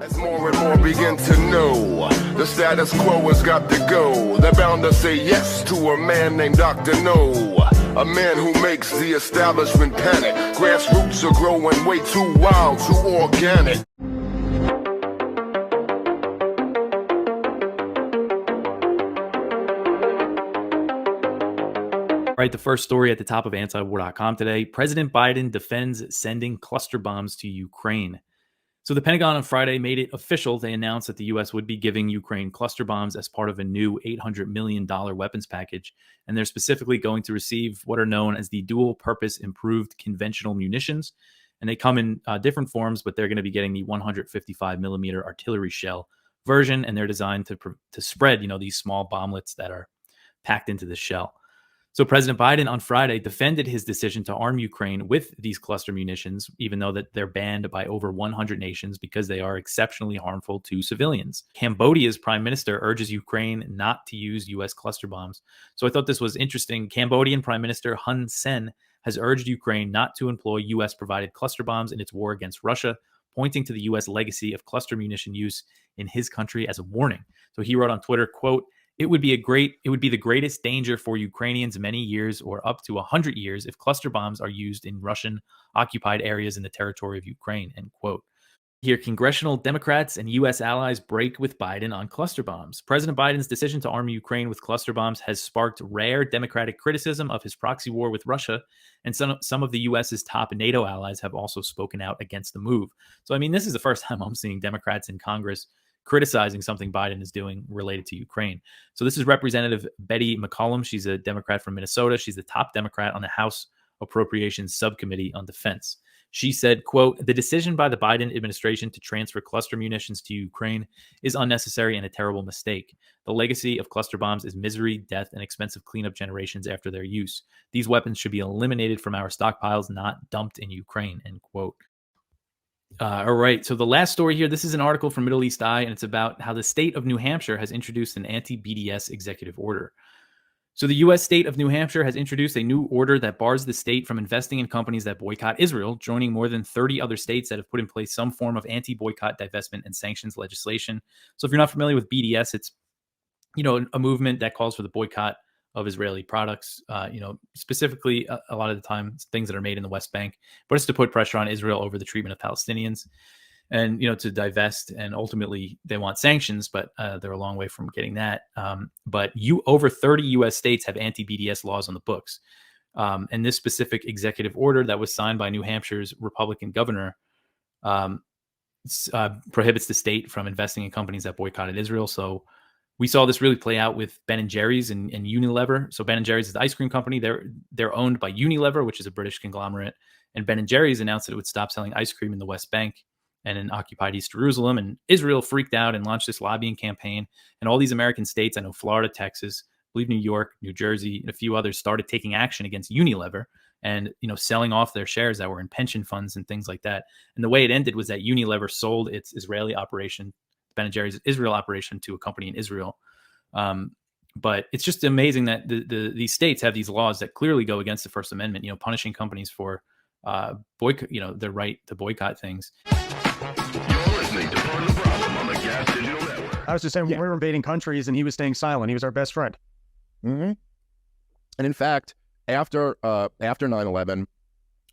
As more and more begin to know, the status quo has got to go. They're bound to say yes to a man named Dr. No, a man who makes the establishment panic. Grassroots are growing way too wild, too organic. All right, the first story at the top of Antiwar.com today. President Biden defends sending cluster bombs to Ukraine. So the Pentagon on Friday made it official. They announced that the U.S. would be giving Ukraine cluster bombs as part of a new $800 million weapons package. And they're specifically going to receive what are known as the dual-purpose improved conventional munitions. And they come in different forms, but they're going to be getting the 155 millimeter artillery shell version. And they're designed to spread, these small bomblets that are packed into the shell. So President Biden on Friday defended his decision to arm Ukraine with these cluster munitions, even though that they're banned by over 100 nations because they are exceptionally harmful to civilians. Cambodia's prime minister urges Ukraine not to use U.S. cluster bombs. So I thought this was interesting. Cambodian Prime Minister Hun Sen has urged Ukraine not to employ U.S.-provided cluster bombs in its war against Russia, pointing to the U.S. legacy of cluster munition use in his country as a warning. So he wrote on Twitter, quote, It would be the greatest danger for Ukrainians many years or up to 100 years if cluster bombs are used in Russian occupied areas in the territory of Ukraine, end quote. Here, congressional Democrats and U.S. allies break with Biden on cluster bombs. President Biden's decision to arm Ukraine with cluster bombs has sparked rare Democratic criticism of his proxy war with Russia, and some of the U.S.'s top NATO allies have also spoken out against the move. So, this is the first time I'm seeing Democrats in Congress criticizing something Biden is doing related to Ukraine. So this is Representative Betty McCollum. She's a Democrat from Minnesota. She's the top Democrat on the House Appropriations Subcommittee on Defense. She said, quote, the decision by the Biden administration to transfer cluster munitions to Ukraine is unnecessary and a terrible mistake. The legacy of cluster bombs is misery, death, and expensive cleanup generations after their use. These weapons should be eliminated from our stockpiles, not dumped in Ukraine, end quote. All right. So the last story here, this is an article from Middle East Eye, and it's about how the state of New Hampshire has introduced an anti-BDS executive order. So the U.S. state of New Hampshire has introduced a new order that bars the state from investing in companies that boycott Israel, joining more than 30 other states that have put in place some form of anti-boycott, divestment, and sanctions legislation. So if you're not familiar with BDS, it's, a movement that calls for the boycott of Israeli products, specifically a lot of the time things that are made in the West Bank, but it's to put pressure on Israel over the treatment of Palestinians and, to divest. And ultimately they want sanctions, but they're a long way from getting that. But over 30 U.S. states have anti-BDS laws on the books. And this specific executive order that was signed by New Hampshire's Republican governor prohibits the state from investing in companies that boycotted Israel. So we saw this really play out with Ben & Jerry's and Unilever. So Ben & Jerry's is the ice cream company. They're owned by Unilever, which is a British conglomerate. And Ben & Jerry's announced that it would stop selling ice cream in the West Bank and in occupied East Jerusalem. And Israel freaked out and launched this lobbying campaign. And all these American states, I know Florida, Texas, I believe New York, New Jersey, and a few others started taking action against Unilever and, selling off their shares that were in pension funds and things like that. And the way it ended was that Unilever sold its Israeli operation, Ben & Jerry's Israel operation, to a company in Israel. But it's just amazing that these states have these laws that clearly go against the First Amendment, punishing companies for their right to boycott things. You're listening to Part of the Problem on the Gas Digital Network. I was just saying, we were invading countries and he was staying silent. He was our best friend. Mm-hmm. And in fact, after 9/11,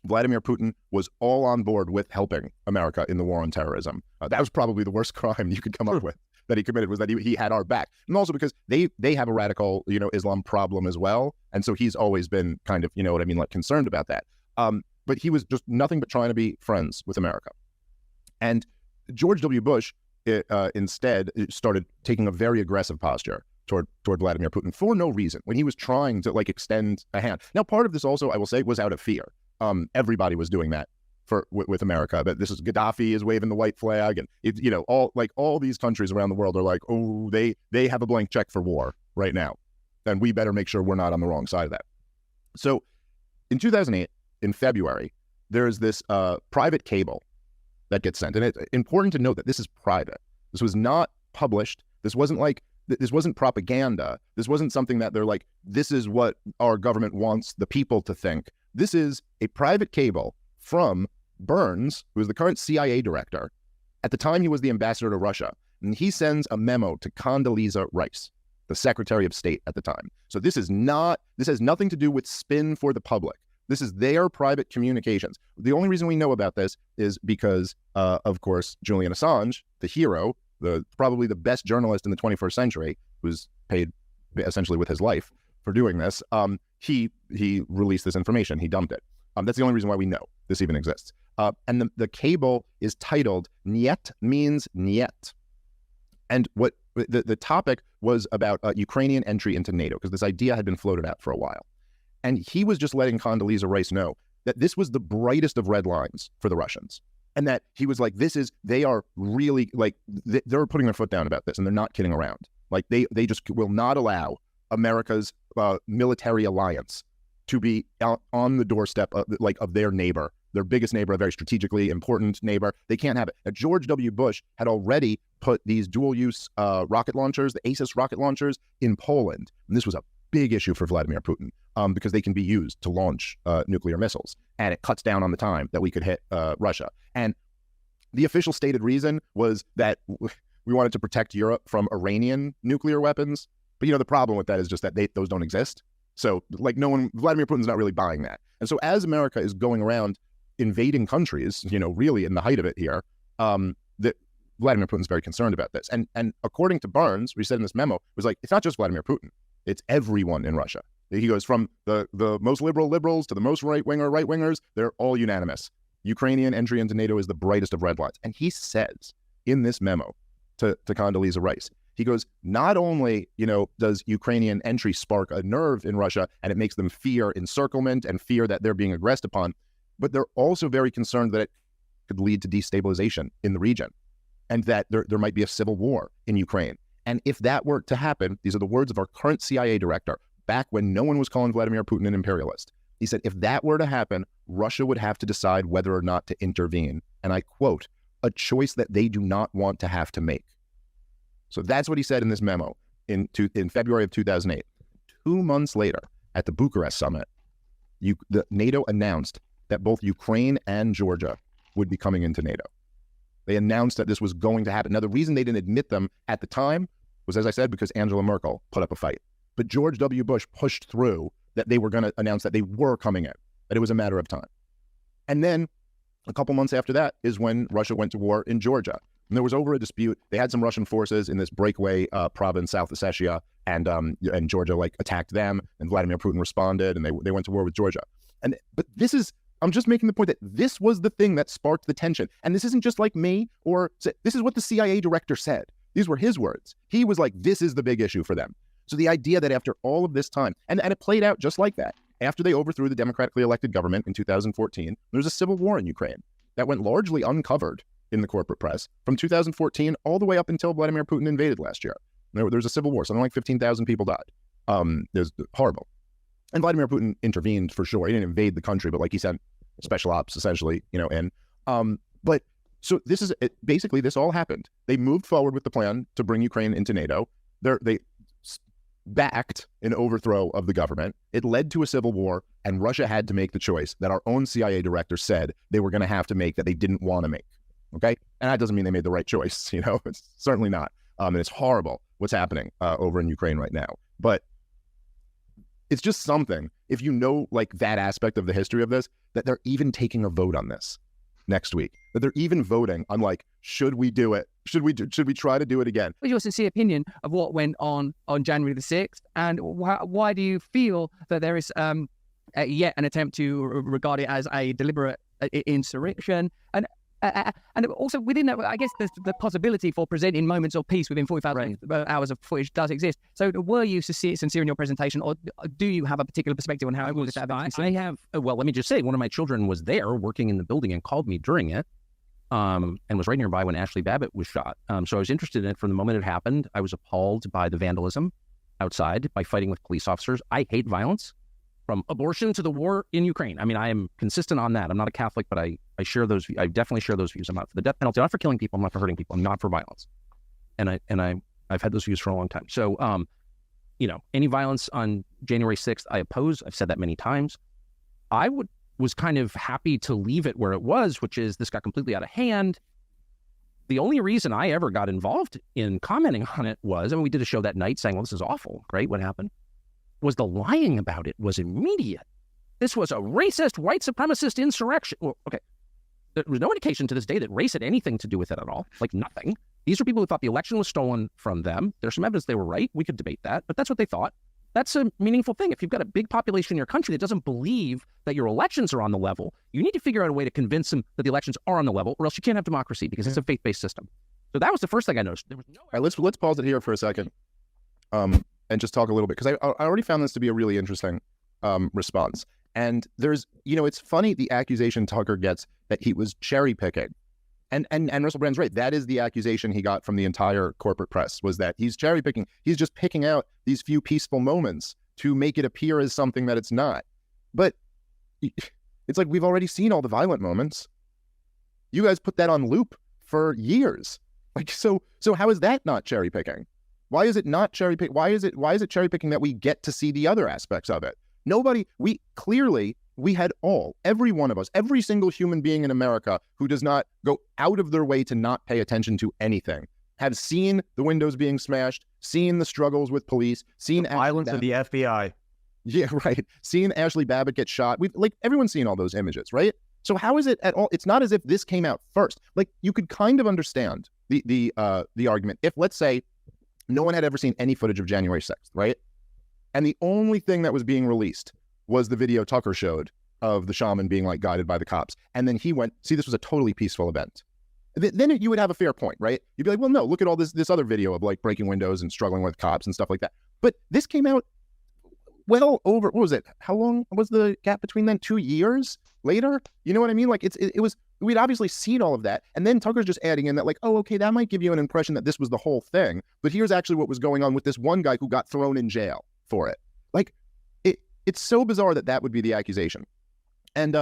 Vladimir Putin was all on board with helping America in the war on terrorism. That was probably the worst crime you could come up with that he committed, was that he had our back. And also because they have a radical, Islam problem as well. And so he's always been kind of, concerned about that. But he was just nothing but trying to be friends with America. And George W. Bush instead started taking a very aggressive posture toward Vladimir Putin for no reason, when he was trying to extend a hand. Now, part of this also, I will say, was out of fear. Everybody was doing that with America. But this is Gaddafi is waving the white flag, and all these countries around the world are like, oh, they have a blank check for war right now, and we better make sure we're not on the wrong side of that. So, in 2008, in February, there's this private cable that gets sent, and it's important to note that this is private. This was not published. This wasn't propaganda. This wasn't something that they're like, this is what our government wants the people to think. This is a private cable from Burns, who is the current CIA director, At the time, he was the ambassador to Russia, and he sends a memo to Condoleezza Rice, the Secretary of State at the time. So this has nothing to do with spin for the public. This is their private communications. The only reason we know about this is because, of course, Julian Assange, the hero, probably the best journalist in the 21st century, who's paid essentially with his life for doing this, he released this information. He dumped it. That's the only reason why we know this even exists. And the cable is titled "Niet means Niet." And what the topic was about Ukrainian entry into NATO, because this idea had been floated out for a while. And he was just letting Condoleezza Rice know that this was the brightest of red lines for the Russians. And that he was like, they are really, like, they're putting their foot down about this, and they're not kidding around. Like, they just will not allow America's military alliance to be on the doorstep of their neighbor, their biggest neighbor, a very strategically important neighbor. They can't have it. Now, George W. Bush had already put these dual-use rocket launchers, the ACES rocket launchers, in Poland. And this was a big issue for Vladimir Putin because they can be used to launch nuclear missiles. And it cuts down on the time that we could hit Russia. And the official stated reason was that we wanted to protect Europe from Iranian nuclear weapons. But, the problem with that is just that those don't exist. So, like, Vladimir Putin's not really buying that. And so as America is going around invading countries, really in the height of it here, that Vladimir Putin's very concerned about this. And according to Barnes, we said in this memo, was like, it's not just Vladimir Putin, it's everyone in Russia. He goes from the most liberals to the most right-wingers, they're all unanimous. Ukrainian entry into NATO is the brightest of red lines. And he says in this memo to Condoleezza Rice, he goes, not only, does Ukrainian entry spark a nerve in Russia and it makes them fear encirclement and fear that they're being aggressed upon, but they're also very concerned that it could lead to destabilization in the region and that there might be a civil war in Ukraine. And if that were to happen, these are the words of our current CIA director, back when no one was calling Vladimir Putin an imperialist. He said, if that were to happen, Russia would have to decide whether or not to intervene. And I quote, a choice that they do not want to have to make. So that's what he said in this memo in February of 2008. 2 months later, at the Bucharest summit, the NATO announced that both Ukraine and Georgia would be coming into NATO. They announced that this was going to happen. Now, the reason they didn't admit them at the time was, as I said, because Angela Merkel put up a fight. But George W. Bush pushed through that they were going to announce that they were coming in, that it was a matter of time. And then a couple months after that is when Russia went to war in Georgia. And there was over a dispute. They had some Russian forces in this breakaway province, South Ossetia, and Georgia attacked them, and Vladimir Putin responded, and they went to war with Georgia. But I'm just making the point that this was the thing that sparked the tension. And this isn't just like me, this is what the CIA director said. These were his words. He was like, this is the big issue for them. So the idea that after all of this time, and it played out just like that. After they overthrew the democratically elected government in 2014, there was a civil war in Ukraine that went largely uncovered in the corporate press from 2014 all the way up until Vladimir Putin invaded last year. There was a civil war. Something like 15,000 people died. It was horrible. And Vladimir Putin intervened for sure. He didn't invade the country, but like he said, special ops essentially, but so this is it. Basically, this all happened. They moved forward with the plan to bring Ukraine into NATO. They backed an overthrow of the government. It led to a civil war, and Russia had to make the choice that our own CIA director said they were going to have to make, that they didn't want to make. Okay? And that doesn't mean they made the right choice, it's certainly not. And it's horrible what's happening over in Ukraine right now. But it's just something, if that aspect of the history of this, that they're even taking a vote on this next week, that they're even voting on should we do it? Should we try to do it again? What's your sincere opinion of what went on January the 6th? And why do you feel that there is yet an attempt to regard it as a deliberate insurrection? And also within that, I guess there's the possibility for presenting moments of peace within 45 hours of footage does exist. So were you sincere in your presentation, or do you have a particular perspective on how it was? I have, well, let me just say, one of my children was there working in the building and called me during it, and was right nearby when Ashley Babbitt was shot. So I was interested in it from the moment it happened. I was appalled by the vandalism outside, by fighting with police officers. I hate violence. From abortion to the war in Ukraine. I mean, I am consistent on that. I'm not a Catholic, but I share those. I definitely share those views. I'm not for the death penalty. I'm not for killing people. I'm not for hurting people. I'm not for violence. And I've had those views for a long time. So, any violence on January 6th, I oppose. I've said that many times. I was kind of happy to leave it where it was, which is this got completely out of hand. The only reason I ever got involved in commenting on it was, I mean, we did a show that night saying, well, this is awful, right? What happened? Was the lying about it was immediate. This was a racist, white supremacist insurrection. Well, okay. There was no indication to this day that race had anything to do with it at all. Like nothing. These are people who thought the election was stolen from them. There's some evidence they were right. We could debate that, but that's what they thought. That's a meaningful thing. If you've got a big population in your country that doesn't believe that your elections are on the level, you need to figure out a way to convince them that the elections are on the level, or else you can't have democracy because it's a faith-based system. So that was the first thing I noticed. There was no. All right, let's pause it here for a second, and just talk a little bit, because I already found this to be a really interesting response. And there's, it's funny, the accusation Tucker gets that he was cherry picking. And Russell Brand's right. That is the accusation he got from the entire corporate press, was that he's cherry picking. He's just picking out these few peaceful moments to make it appear as something that it's not. But it's like, we've already seen all the violent moments. You guys put that on loop for years. Like, so how is that not cherry picking? Why is it not cherry pick? Why is it cherry picking that we get to see the other aspects of it? We had every one of us, every single human being in America who does not go out of their way to not pay attention to anything, have seen the windows being smashed, seen the struggles with police, seen the violence of the FBI. Yeah, right. Seen Ashley Babbitt get shot. Everyone's seen all those images, right? So how is it at all? It's not as if this came out first. Like, you could kind of understand the argument if, let's say, no one had ever seen any footage of January 6th, right? And the only thing that was being released was the video Tucker showed of the shaman being like guided by the cops. And then he went, see, this was a totally peaceful event. Then you would have a fair point, right? You'd be like, well, no, look at all this other video of like breaking windows and struggling with cops and stuff like that. But this came out well over, what was it? How long was the gap between then? 2 years later? You know what I mean? Like it was, we'd obviously seen all of that. And then Tucker's just adding in that like, oh, okay, that might give you an impression that this was the whole thing. But here's actually what was going on with this one guy who got thrown in jail for it. Like, it's so bizarre that would be the accusation. And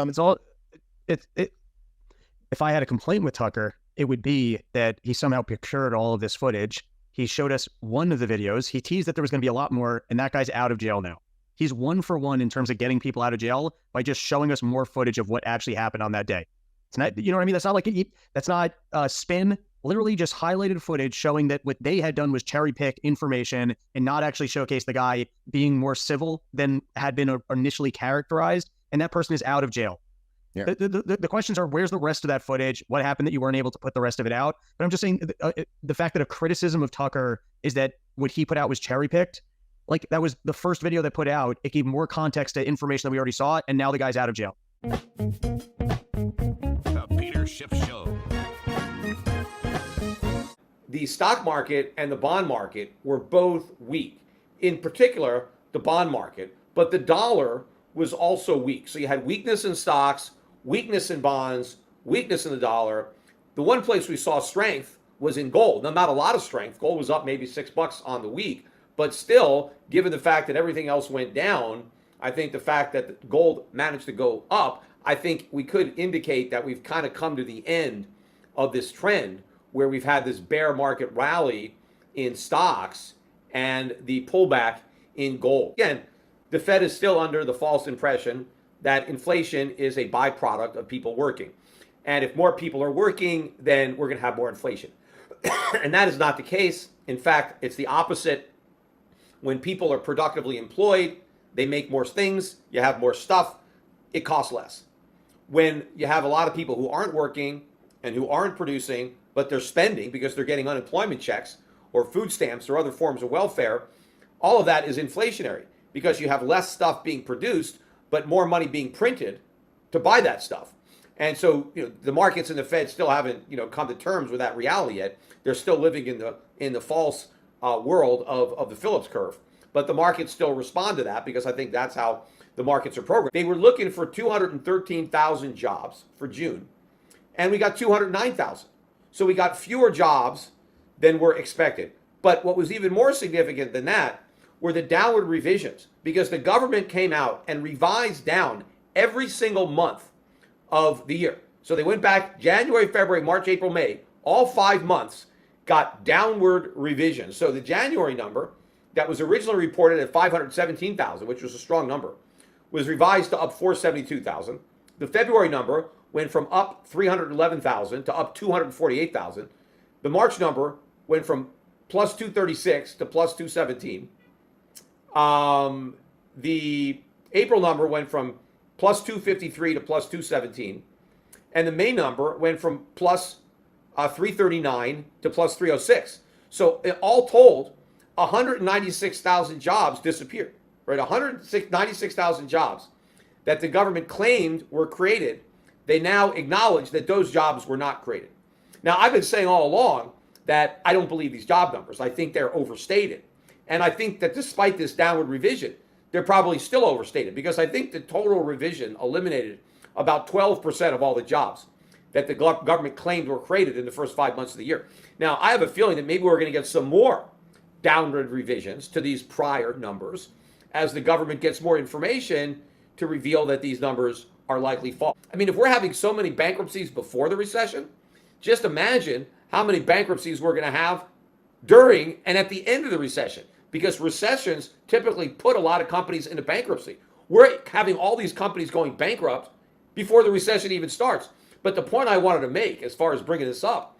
if I had a complaint with Tucker, it would be that he somehow procured all of this footage. He showed us one of the videos. He teased that there was going to be a lot more, and that guy's out of jail now. He's 1 for 1 in terms of getting people out of jail by just showing us more footage of what actually happened on that day. It's not, you know what I mean? That's not like that's not spin. Literally just highlighted footage showing that what they had done was cherry pick information and not actually showcase the guy being more civil than had been initially characterized. And that person is out of jail. Yeah. The questions are, where's the rest of that footage? What happened that you weren't able to put the rest of it out? But I'm just saying the fact that a criticism of Tucker is that what he put out was cherry picked. Like, that was the first video that put out. It gave more context to information that we already saw. And now the guy's out of jail. The Peter Schiff Show. The stock market and the bond market were both weak. In particular, the bond market, but the dollar was also weak. So you had weakness in stocks, weakness in bonds, weakness in the dollar. The one place we saw strength was in gold. Now, not a lot of strength. Gold was up maybe $6 on the week, but still, given the fact that everything else went down, I think the fact that gold managed to go up, I think we could indicate that we've kind of come to the end of this trend where we've had this bear market rally in stocks and the pullback in gold. Again, the Fed is still under the false impression that inflation is a byproduct of people working. And if more people are working, then we're going to have more inflation. And that is not the case. In fact, it's the opposite. When people are productively employed, they make more things, you have more stuff, it costs less. When you have a lot of people who aren't working and who aren't producing, but they're spending because they're getting unemployment checks or food stamps or other forms of welfare, all of that is inflationary because you have less stuff being produced, but more money being printed to buy that stuff. And so, the markets and the Fed still haven't, come to terms with that reality yet. They're still living in the false world of the Phillips curve. But the markets still respond to that because I think that's how the markets are programmed. They were looking for 213,000 jobs for June, and we got 209,000. So we got fewer jobs than were expected. But what was even more significant than that were the downward revisions, because the government came out and revised down every single month of the year. So they went back January, February, March, April, May, all 5 months got downward revisions. So the January number that was originally reported at 517,000, which was a strong number, was revised to up 472,000. The February number went from up 311,000 to up 248,000. The March number went from plus 236 to plus 217. The April number went from plus 253 to plus 217. And the May number went from plus 339 to plus 306. So all told, 196,000 jobs disappeared, right? 196,000 jobs that the government claimed were created. They now acknowledge that those jobs were not created. Now, I've been saying all along that I don't believe these job numbers. I think they're overstated. And I think that despite this downward revision, they're probably still overstated, because I think the total revision eliminated about 12% of all the jobs that the government claimed were created in the first 5 months of the year. Now, I have a feeling that maybe we're going to get some more downward revisions to these prior numbers as the government gets more information to reveal that these numbers are likely false. I mean, if we're having so many bankruptcies before the recession, just imagine how many bankruptcies we're going to have during and at the end of the recession, because recessions typically put a lot of companies into bankruptcy. We're having all these companies going bankrupt before the recession even starts. But the point I wanted to make, as far as bringing this up,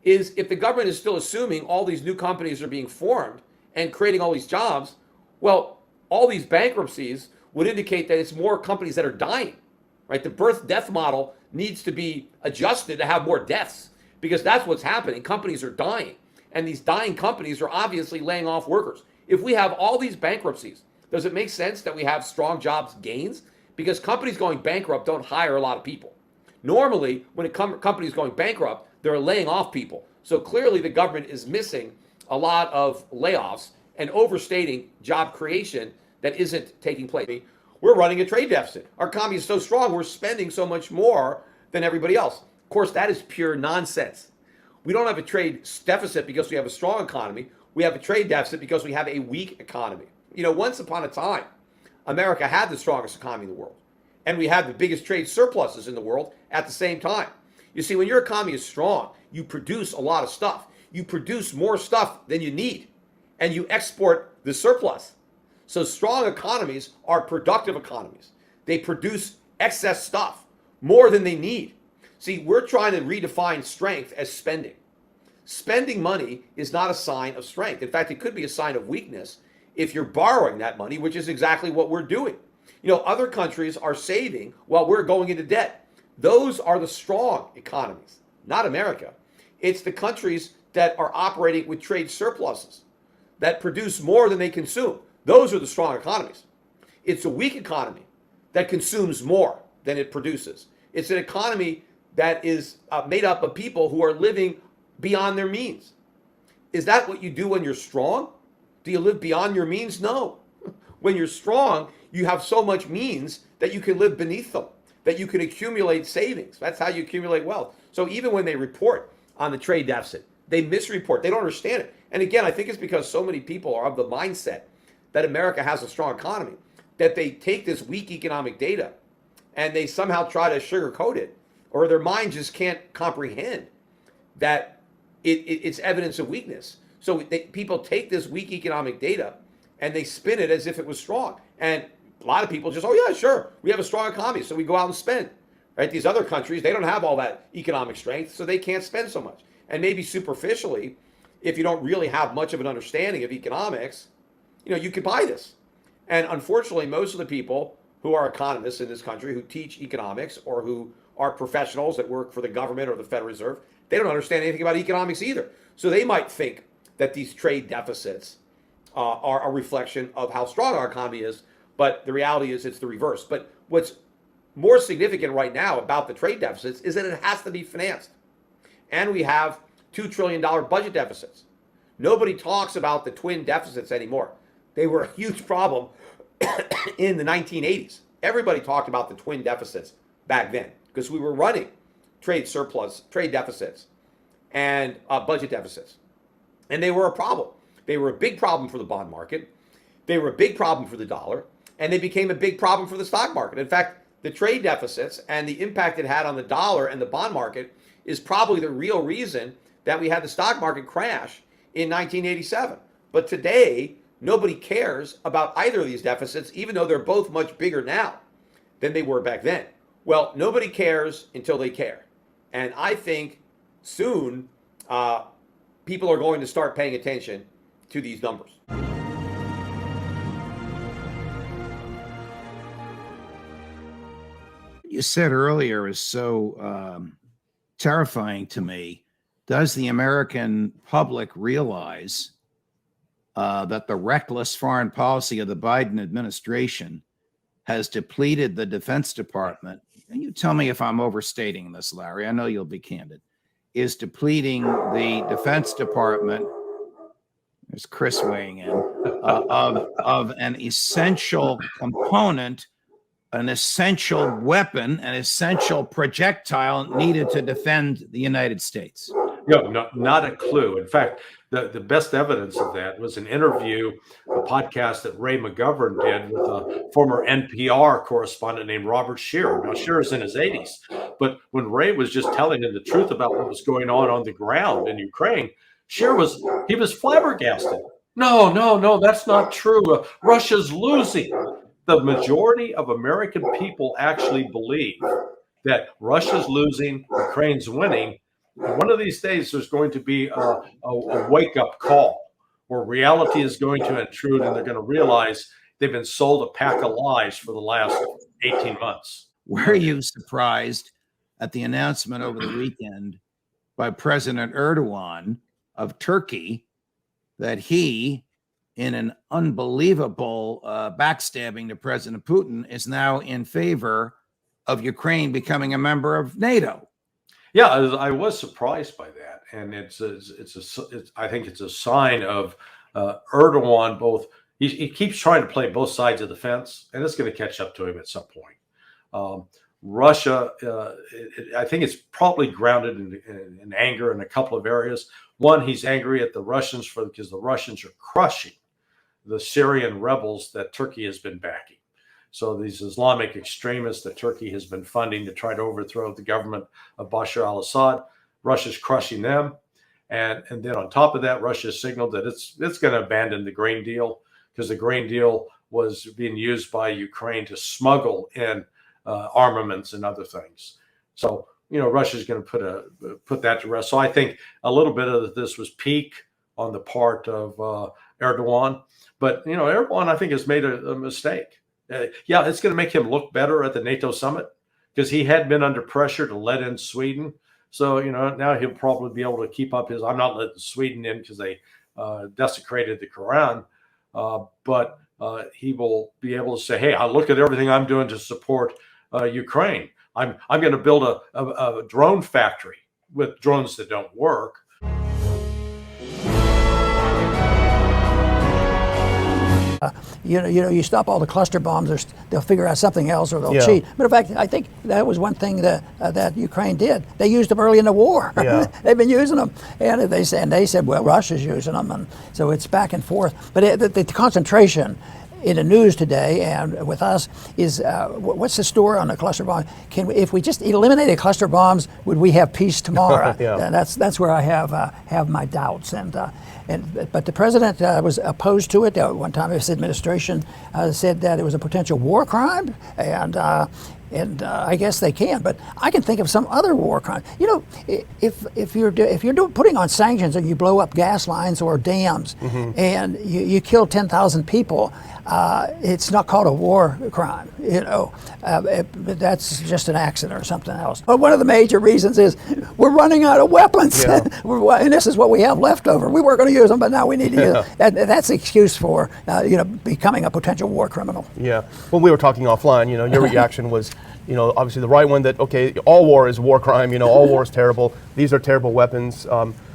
is if the government is still assuming all these new companies are being formed and creating all these jobs, well, all these bankruptcies would indicate that it's more companies that are dying, right? The birth-death model needs to be adjusted to have more deaths, because that's what's happening. Companies are dying, and these dying companies are obviously laying off workers. If we have all these bankruptcies, does it make sense that we have strong jobs gains? Because companies going bankrupt don't hire a lot of people. Normally, when a company is going bankrupt, they're laying off people. So clearly the government is missing a lot of layoffs and overstating job creation that isn't taking place. We're running a trade deficit. Our economy is so strong, we're spending so much more than everybody else. Of course, that is pure nonsense. We don't have a trade deficit because we have a strong economy. We have a trade deficit because we have a weak economy. You know, once upon a time, America had the strongest economy in the world, and we had the biggest trade surpluses in the world at the same time. You see, when your economy is strong, you produce a lot of stuff. You produce more stuff than you need, and you export the surplus. So strong economies are productive economies. They produce excess stuff, more than they need. See, we're trying to redefine strength as spending. Spending money is not a sign of strength. In fact, it could be a sign of weakness if you're borrowing that money, which is exactly what we're doing. You know, other countries are saving while we're going into debt. Those are the strong economies, not America. It's the countries that are operating with trade surpluses, that produce more than they consume. Those are the strong economies. It's a weak economy that consumes more than it produces. It's an economy that is made up of people who are living beyond their means. Is that what you do when you're strong? Do you live beyond your means? No. When you're strong, you have so much means that you can live beneath them, that you can accumulate savings. That's how you accumulate wealth. So even when they report on the trade deficit, they misreport. They don't understand it. And again, I think it's because so many people are of the mindset that America has a strong economy, that they take this weak economic data and they somehow try to sugarcoat it, or their mind just can't comprehend that it's evidence of weakness. So people take this weak economic data and they spin it as if it was strong. And a lot of people just, oh yeah, sure, we have a strong economy, so we go out and spend. Right? These other countries, they don't have all that economic strength, so they can't spend so much. And maybe superficially, if you don't really have much of an understanding of economics, you know, you could buy this. And unfortunately, most of the people who are economists in this country, who teach economics or who are professionals that work for the government or the Federal Reserve, they don't understand anything about economics either. So they might think that these trade deficits are a reflection of how strong our economy is, but the reality is it's the reverse. But what's more significant right now about the trade deficits is that it has to be financed. And we have $2 trillion budget deficits. Nobody talks about the twin deficits anymore. They were a huge problem in the 1980s. Everybody talked about the twin deficits back then because we were running trade surplus, trade deficits, and budget deficits. And they were a problem. They were a big problem for the bond market. They were a big problem for the dollar. And they became a big problem for the stock market. In fact, the trade deficits and the impact it had on the dollar and the bond market is probably the real reason that we had the stock market crash in 1987. But today, nobody cares about either of these deficits, even though they're both much bigger now than they were back then. Well, nobody cares until they care. And I think soon people are going to start paying attention to these numbers. You said earlier is so terrifying to me. Does the American public realize that the reckless foreign policy of the Biden administration has depleted the Defense Department? And you tell me if I'm overstating this, Larry. I know you'll be candid. Is depleting the Defense Department, there's Chris weighing in, of an essential component, an essential weapon, an essential projectile needed to defend the United States? No, not a clue. In fact, the best evidence of that was an interview, a podcast that Ray McGovern did with a former NPR correspondent named Robert Scheer. Now, Scheer's in his 80s, but when Ray was just telling him the truth about what was going on the ground in Ukraine, Scheer was flabbergasted. No, that's not true. Russia's losing. The majority of American people actually believe that Russia's losing, Ukraine's winning. And one of these days, there's going to be a wake-up call where reality is going to intrude, and they're going to realize they've been sold a pack of lies for the last 18 months. Were you surprised at the announcement over the weekend by President Erdogan of Turkey that he, in an unbelievable backstabbing to President Putin, is now in favor of Ukraine becoming a member of NATO? Yeah, I was surprised by that, and I think it's a sign of Erdogan. Both he keeps trying to play both sides of the fence, and it's going to catch up to him at some point. Russia, I think it's probably grounded in anger in a couple of areas. One, he's angry at the Russians because the Russians are crushing the Syrian rebels that Turkey has been backing. So these Islamic extremists that Turkey has been funding to try to overthrow the government of Bashar al-Assad, Russia's crushing them. And then on top of that, Russia signaled that it's going to abandon the grain deal because the grain deal was being used by Ukraine to smuggle in armaments and other things. So, Russia's going to put that to rest. So I think a little bit of this was peak on the part of Erdogan. But, Erdogan, I think, has made a mistake. It's going to make him look better at the NATO summit because he had been under pressure to let in Sweden. So, now he'll probably be able to keep up his, I'm not letting Sweden in because they desecrated the Quran. But he will be able to say, hey, I look at everything I'm doing to support Ukraine. I'm going to build a drone factory with drones that don't work. You stop all the cluster bombs, they'll figure out something else or they'll cheat. But in fact, I think that was one thing that Ukraine did. They used them early in the war. Yeah. They've been using them, and they said, well, Russia's using them, and so it's back and forth. But the concentration in the news today and with us is what's the story on the cluster bomb? If we just eliminated cluster bombs, would we have peace tomorrow? And that's where I have my doubts. But the president was opposed to it. One time his administration said that it was a potential war crime, and I guess they can. But I can think of some other war crime. If you're putting on sanctions and you blow up gas lines or dams, and you kill 10,000 people, it's not called a war crime. That's just an accident or something else. But one of the major reasons is we're running out of weapons, and this is what we have left over. We weren't going to use them, but now we need to use them. That's the excuse for becoming a potential war criminal. Yeah. When we were talking offline, your reaction was, obviously the right one that, okay, all war is war crime, all war is terrible. These are terrible weapons.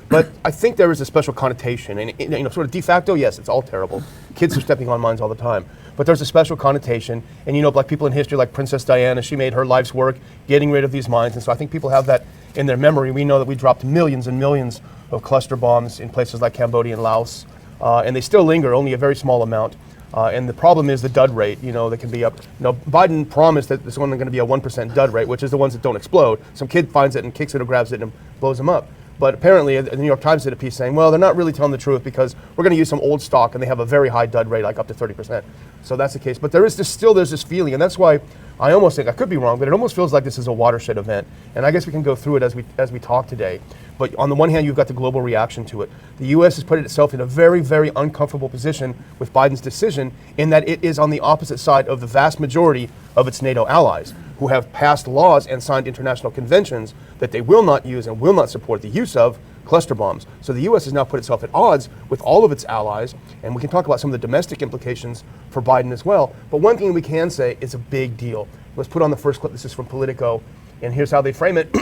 But I think there is a special connotation, and sort of de facto, yes, it's all terrible. Kids are stepping on mines all the time. But there's a special connotation, and like people in history, like Princess Diana, she made her life's work getting rid of these mines, and so I think people have that in their memory. We know that we dropped millions and millions of cluster bombs in places like Cambodia and Laos, and they still linger, only a very small amount. And the problem is the dud rate, that can be up. Biden promised that there's only going to be a 1% dud rate, which is the ones that don't explode. Some kid finds it and kicks it or grabs it and blows them up. But apparently, the New York Times did a piece saying, well, they're not really telling the truth because we're going to use some old stock and they have a very high dud rate, like up to 30%. So that's the case. But there's this feeling, and that's why I almost think, I could be wrong, but it almost feels like this is a watershed event. And I guess we can go through it as we talk today. But on the one hand, you've got the global reaction to it. The U.S. has put itself in a very, very uncomfortable position with Biden's decision, in that it is on the opposite side of the vast majority of its NATO allies, who have passed laws and signed international conventions that they will not use and will not support the use of cluster bombs. So the U.S. has now put itself at odds with all of its allies, and we can talk about some of the domestic implications for Biden as well. But one thing we can say is a big deal. Let's put on the first clip. This is from Politico, and here's how they frame it.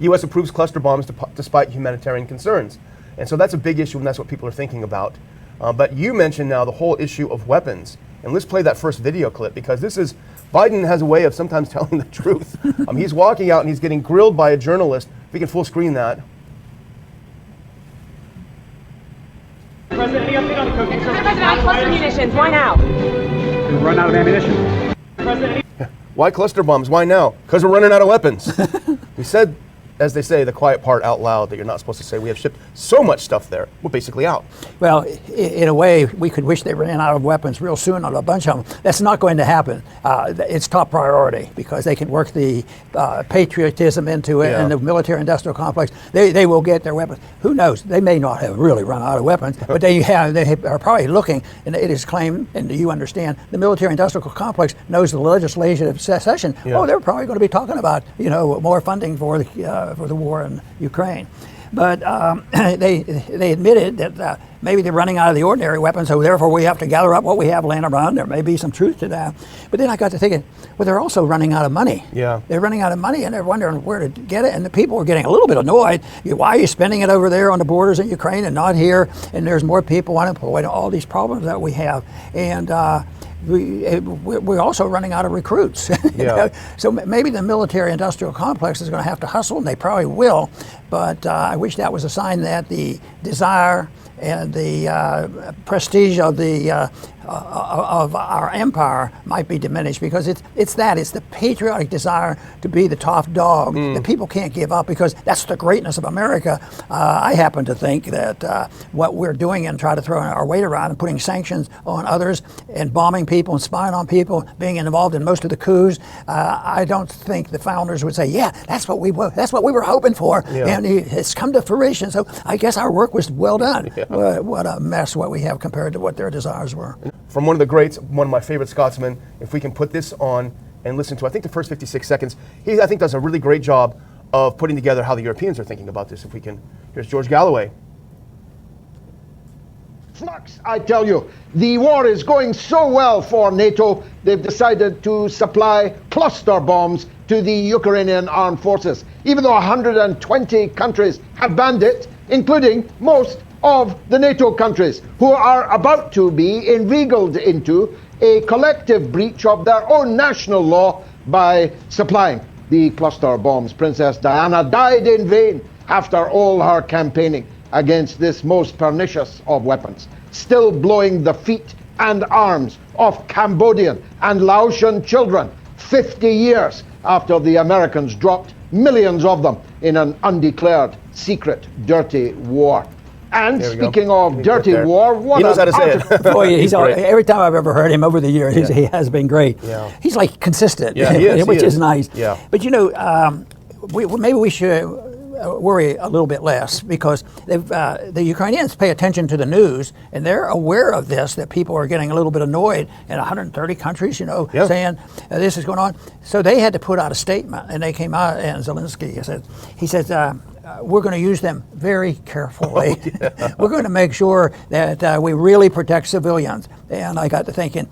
U.S. approves cluster bombs despite humanitarian concerns. And so that's a big issue, and that's what people are thinking about. But you mentioned now the whole issue of weapons. And let's play that first video clip, because this is, Biden has a way of sometimes telling the truth. He's walking out and he's getting grilled by a journalist. If we can full screen that. President, any update on the cooking service? President, cluster munitions. Why now? We run out of ammunition. President, why cluster bombs? Why now? Because we're running out of weapons. We said, as they say, the quiet part out loud that you're not supposed to say. We have shipped so much stuff there. We're basically out. Well, in a way, we could wish they ran out of weapons real soon on a bunch of them. That's not going to happen. It's top priority, because they can work the patriotism into it, and the military-industrial complex. They will get their weapons. Who knows? They may not have really run out of weapons, but they are probably looking, and it is claimed, and you understand, the military-industrial complex knows the legislative session. Yeah. Oh, they're probably going to be talking about, more funding for the war in Ukraine. But they admitted that maybe they're running out of the ordinary weapons, so therefore we have to gather up what we have laying around. There may be some truth to that. But then I got to thinking, well, they're also running out of money. Yeah. They're running out of money, and they're wondering where to get it. And the people are getting a little bit annoyed. Why are you spending it over there on the borders in Ukraine and not here? And there's more people unemployed, all these problems that we have. And we're also running out of recruits. Yeah. So maybe the military-industrial complex is going to have to hustle, and they probably will. But I wish that was a sign that the desire and the prestige of our empire might be diminished, because it's the patriotic desire to be the top dog that people can't give up, because that's the greatness of America. I happen to think that what we're doing and try to throw our weight around and putting sanctions on others and bombing people and spying on people, being involved in most of the coups, I don't think the founders would say, yeah, that's what we were hoping for, and it's come to fruition. So I guess our work was well done. Yeah. What a mess what we have compared to what their desires were. From one of the greats, one of my favorite Scotsmen, if we can put this on and listen to, I think, the first 56 seconds, he, I think, does a really great job of putting together how the Europeans are thinking about this. If we can, here's George Galloway. Flux, I tell you. The war is going so well for NATO, they've decided to supply cluster bombs to the Ukrainian armed forces, even though 120 countries have banned it, including most of the NATO countries, who are about to be inveigled into a collective breach of their own national law by supplying the cluster bombs. Princess Diana died in vain after all her campaigning against this most pernicious of weapons, still blowing the feet and arms of Cambodian and Laotian children 50 years after the Americans dropped millions of them in an undeclared, secret, dirty war. And speaking of dirty war, what he knows how to say it. Boy, every time I've ever heard him over the years, he has been great. Yeah. He's like consistent, which is nice. Yeah. But maybe we should worry a little bit less, because the Ukrainians pay attention to the news, and they're aware of this, that people are getting a little bit annoyed in 130 countries, saying this is going on. So they had to put out a statement, and they came out, and Zelensky he said, we're going to use them very carefully. We're going to make sure that we really protect civilians. And I got to thinking,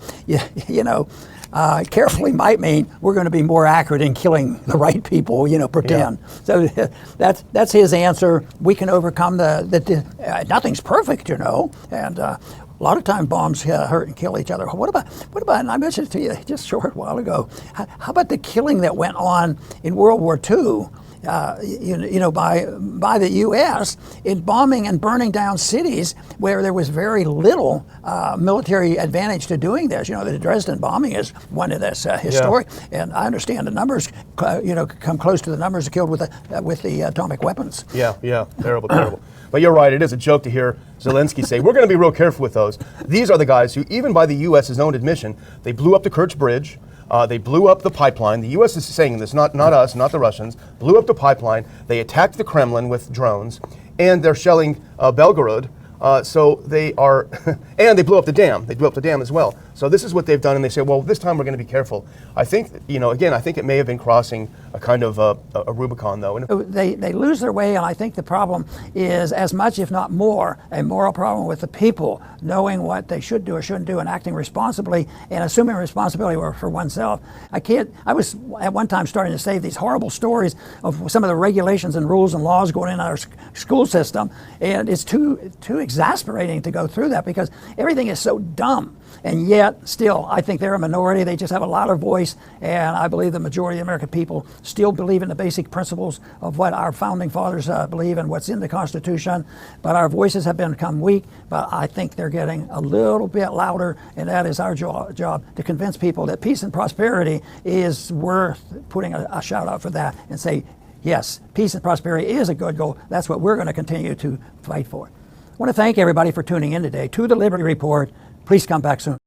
carefully might mean we're going to be more accurate in killing the right people, pretend. Yeah. So that's his answer. We can overcome nothing's perfect, and a lot of times bombs hurt and kill each other. What about, and I mentioned to you just a short while ago, how about the killing that went on in World War II? By the U.S. in bombing and burning down cities where there was very little military advantage to doing this. The Dresden bombing is one of this historic, and I understand the numbers, come close to the numbers killed with the atomic weapons. Yeah, terrible. But you're right, it is a joke to hear Zelensky say, we're going to be real careful with those. These are the guys who, even by the U.S.'s own admission, they blew up the Kerch Bridge. They blew up the pipeline. The U.S. is saying this, not us, not the Russians. Blew up the pipeline. They attacked the Kremlin with drones, and they're shelling Belgorod. So they are, and they blew up the dam. They blew up the dam as well. So this is what they've done, and they say, well, this time we're going to be careful. I think, again, I think it may have been crossing a kind of a Rubicon, though. They lose their way, and I think the problem is as much, if not more, a moral problem with the people knowing what they should do or shouldn't do and acting responsibly and assuming responsibility for oneself. I was at one time starting to say these horrible stories of some of the regulations and rules and laws going in our school system, and it's too exasperating to go through that because everything is so dumb. And yet, still, I think they're a minority. They just have a louder voice, and I believe the majority of the American people still believe in the basic principles of what our founding fathers believe and what's in the Constitution. But our voices have become weak, but I think they're getting a little bit louder, and that is our job to convince people that peace and prosperity is worth putting a shout out for that and say, yes, peace and prosperity is a good goal. That's what we're going to continue to fight for. I want to thank everybody for tuning in today to the Liberty Report. Please come back soon.